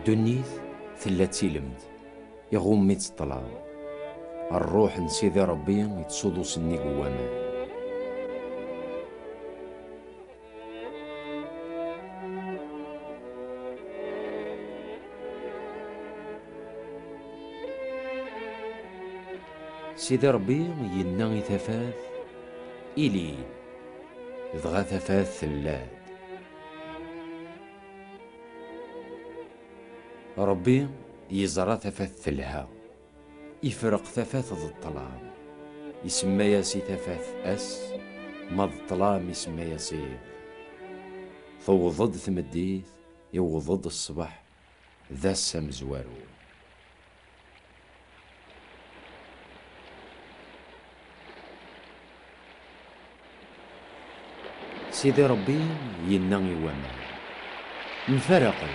دنيث ثلا تيلمد يغومي تطلع الروح نسيدي ربي يتصودو سني قوامان. سيدي ربي ينغي ثفاث إلي دغا ثفاث ثلاد. ربي يزرى ثفاث ثلها يفرق ثفاث ضد الظلام يسمى ياسي ثفاث أس ما ضد الظلام يسمى ياسي ضد ثمديث ضد الصبح ذا السم زوارو. سيدي ربي ينغي وما نفرقل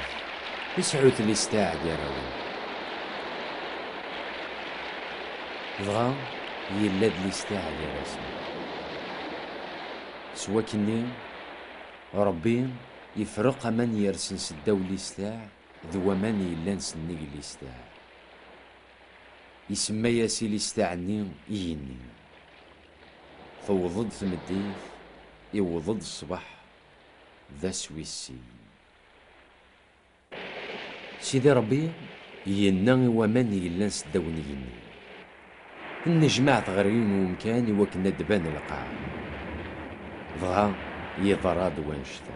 يسعوت لي ستاع ديراوي دغا يلاد لي ستاع ديراسنا سوا كني ربي يفرق من يرسن سداو لي ستاع ذو من يلان سنيق لي ستاع يسمى ياسي لي ستاعني يني ضد ثمديث ضد الصبح ذا سويسي. سيدي ربي ينغي ومن يلان سداوني يني النجمع تغرين ومكان وكنا دبان القاع ضغا يضراد وانشتا.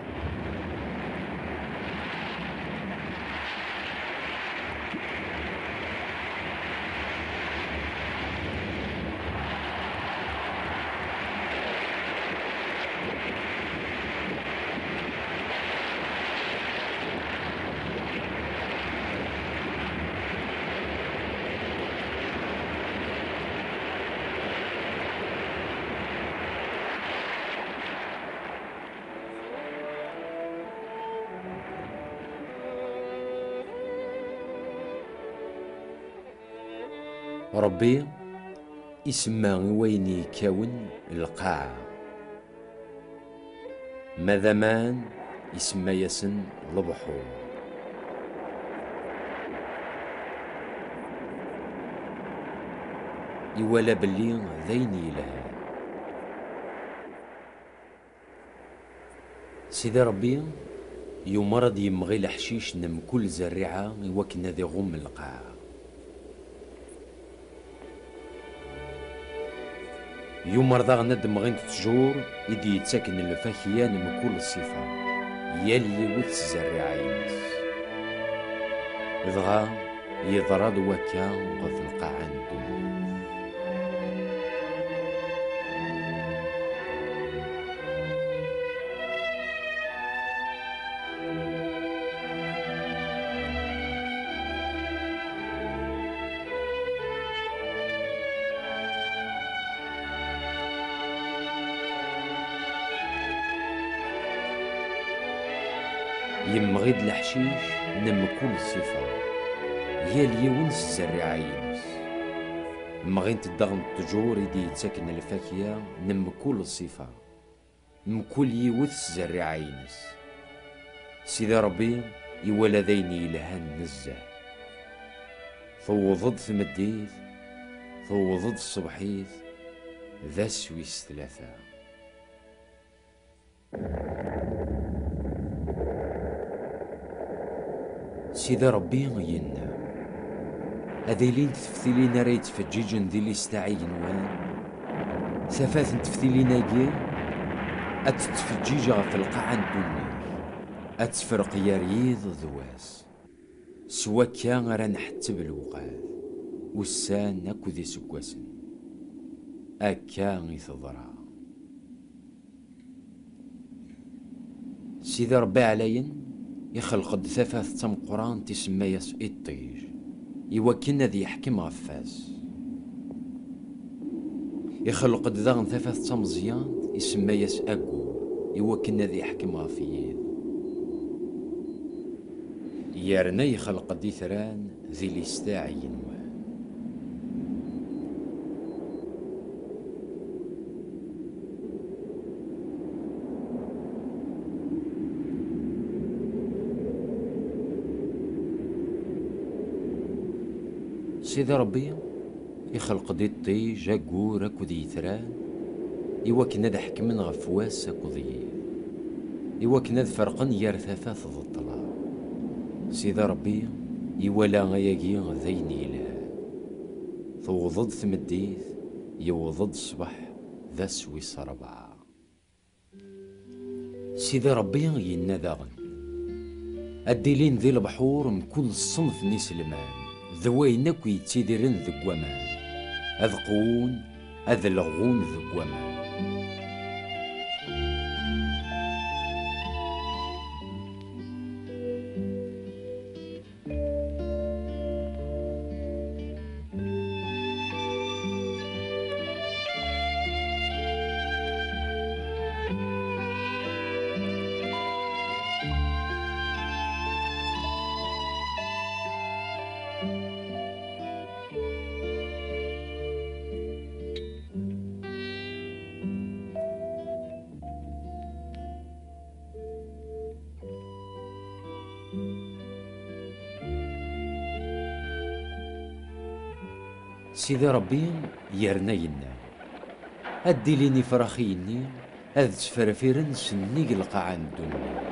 ربي يسمى وين يكون القاع ماذا مان يسمى ياسن البحور. يوالا بلي ذيني لها سيدي ربي يمرض يمغي الحشيش نم كل زريعة وكنا ذي غم القاع يمرض غند مغين تجور يدي يتساكن الفاكيان من كل الصفة يلي وث زريعة ينس دغا يضرد وكا غف القاع ندو. يمغيد الحشيش نم كل صفة يالي ونس الزريعة ينس مغين تدغن التجور يدي يتساكن الفاكية نم كل صفة من كل يوث الزريعة ينس. سيدي ربي يولا ذيني يلهان نزه ضد ثمديث ضد الصبحيث ذا سويس ثلاثة. سيدي ربي ينا هذيلين تفثيلين راه يتفجيجن ذي لي ستاعين وين ثفاث تفثيلين اكي اتتفجيج في القاع الدنيا اتفرق يا ريض ذواس سوا كان راه نحتب الوقاذ والسان اكو ذي سكواسن اكا يتضرع. سيدي ربي عليا يخلق ثفاث تم قران تسمى ياس إطيج يوكلنا ذي يحكم غفاس يخلق داغن ثفاث تم زيان يسمى ياس أكو يوكلنا ذي يحكم غفيد يارنا يخلق دي ثران ذي الاستاعين. سيدي ربي يخلق دي الطيج أكور أكود يثران، إوا كنا دا حكمن غف واس أكود يير، إوا كنا دا فرقن يار ثافات ضد الطلا. سيدي ربي يوالا غياكي ذاين يلاه، توضد ثمديث يوضد الصبح ذا سويس ربعة. سيدي ربي ينا داغن الديلين ذي البحور من كل صنف نيس المان، ذوين اكو يتسيدرن ذك ومان، أذقون أذلغون ذك ومان. سيدي ربي يرنا ينا أدي ليني فراخيني أذ تفرفيرن سني قلقا عن الدنيا.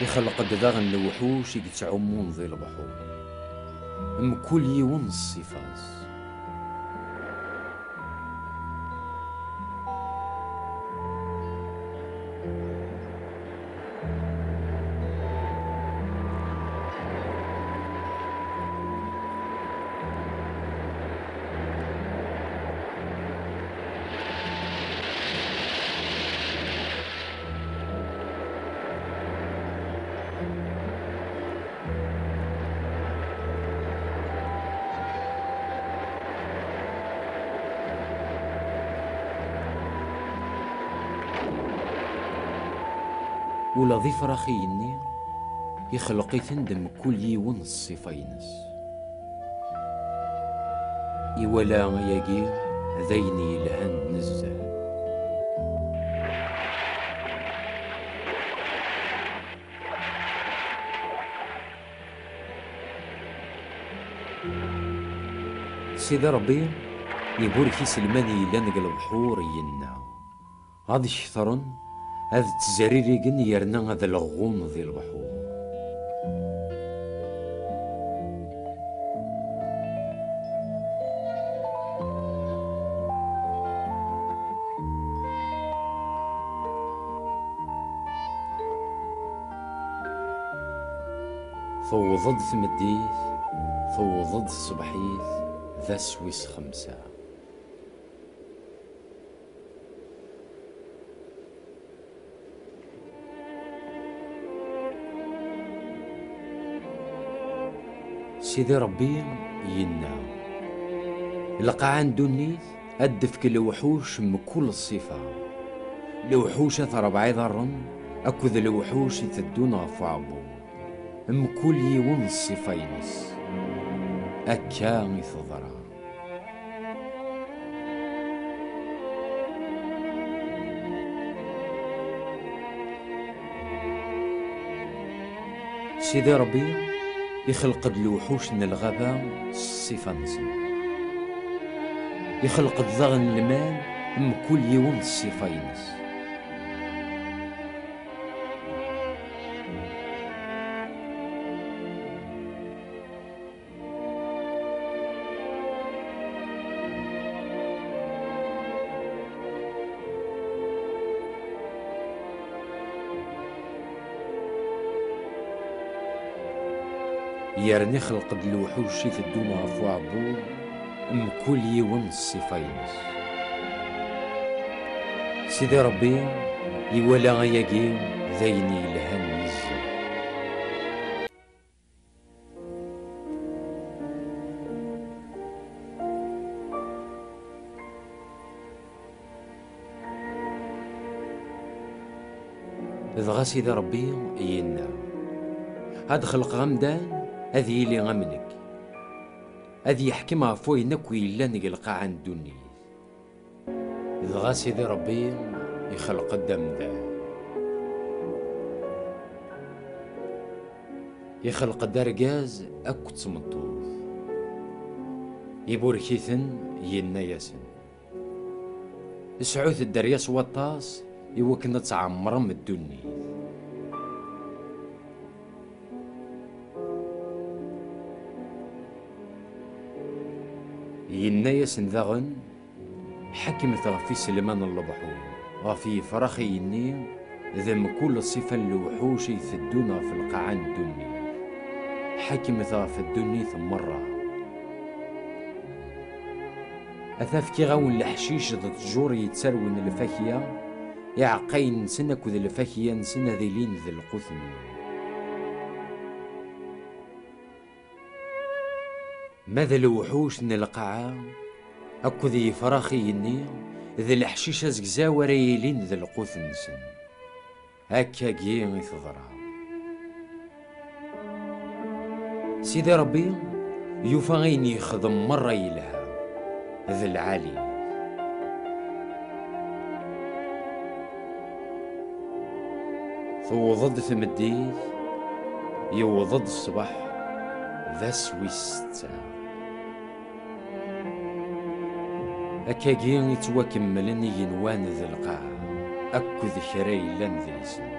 يخلق داغن الوحوش يتعمون ذي البحور ام كل يوم الصفاص. ولا ضيف راخيني يخلق يثندم كل يوم الصفاينس، يولا ياقي ذيني لهند نزه. سيدي ربي يقول في سلماني لانق البحور ينا غادي شثرن هذا التزريري قن يرنا هذا الغوم ذي البحور. ثوضد ثمديث ثوضد الصبحيث ذا سويس خمسة. سيدي ربي ينا لقى عنده النيث أدفك الوحوش من كل الصفة، الوحوش ربعي ضرن أكذ الوحوش يتدون غفابو من كل يوم الصفينس أكا يثضرا. سيدي ربي يخلق الوحوش من الغابة الصفة نسن، يخلق الضغن المال من كل يوم الصفة ينس. يرني خلق الوحوش يثدون غفو عبود ام كل يوم الصفاينس. سيدي ربي يولا غياقي ذيني لهن يزي. دغا سيدي ربي ينا هاد خلق غمدان هذه اللي غمنك هذه يحكم عفوينك ويلا نقلقا عن الدنيا. دغا سيدي ربي يخلق الدم ذا يخلق درقاز أكو تمطوث يبوركيثن يناياسن سعوث الدرياس وطاس يوكنا تعمرم الدني يناياسن ذاغن حكمت غفي سلمان اللبحور غفي فرخي يني ذم كل صفة الوحوش يثدونا في القاعان الدني حكمت غفي الدني ثم مرة أثافكي غاون الحشيش ضد جور يتسرون الفاكية يعقين نسنك وذ الفاكية نسن ذيلين ذي القثن ماذا الوحوش نلقعا أكو ذي فراخي يني ذي الحشيش زقزا وريلين ذي القثن نسن هكا قيمي تضرع سيدي ربي يوفا غيني يخدم مرة يلها ذي العالي ضد ثمديث ضد الصباح ذا سويستا أكاكين يتواكملن ينوان ذي القاع أكو ذكري لن ذي السن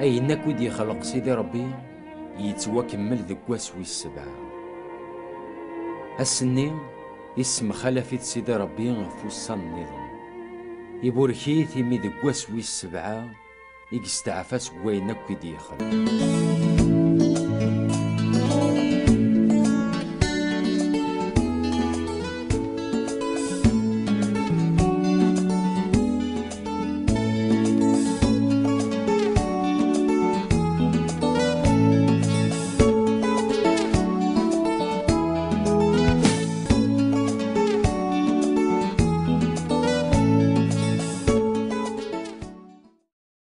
أي نكو دي خلق سيدي ربي يتواكمل ذكواس ويسبعة السني اسم خلفت سيدي ربي غفوسا النظام يبوركيث يمي ذكواس ويسبعة يكستعفاس وين نكو دي خلق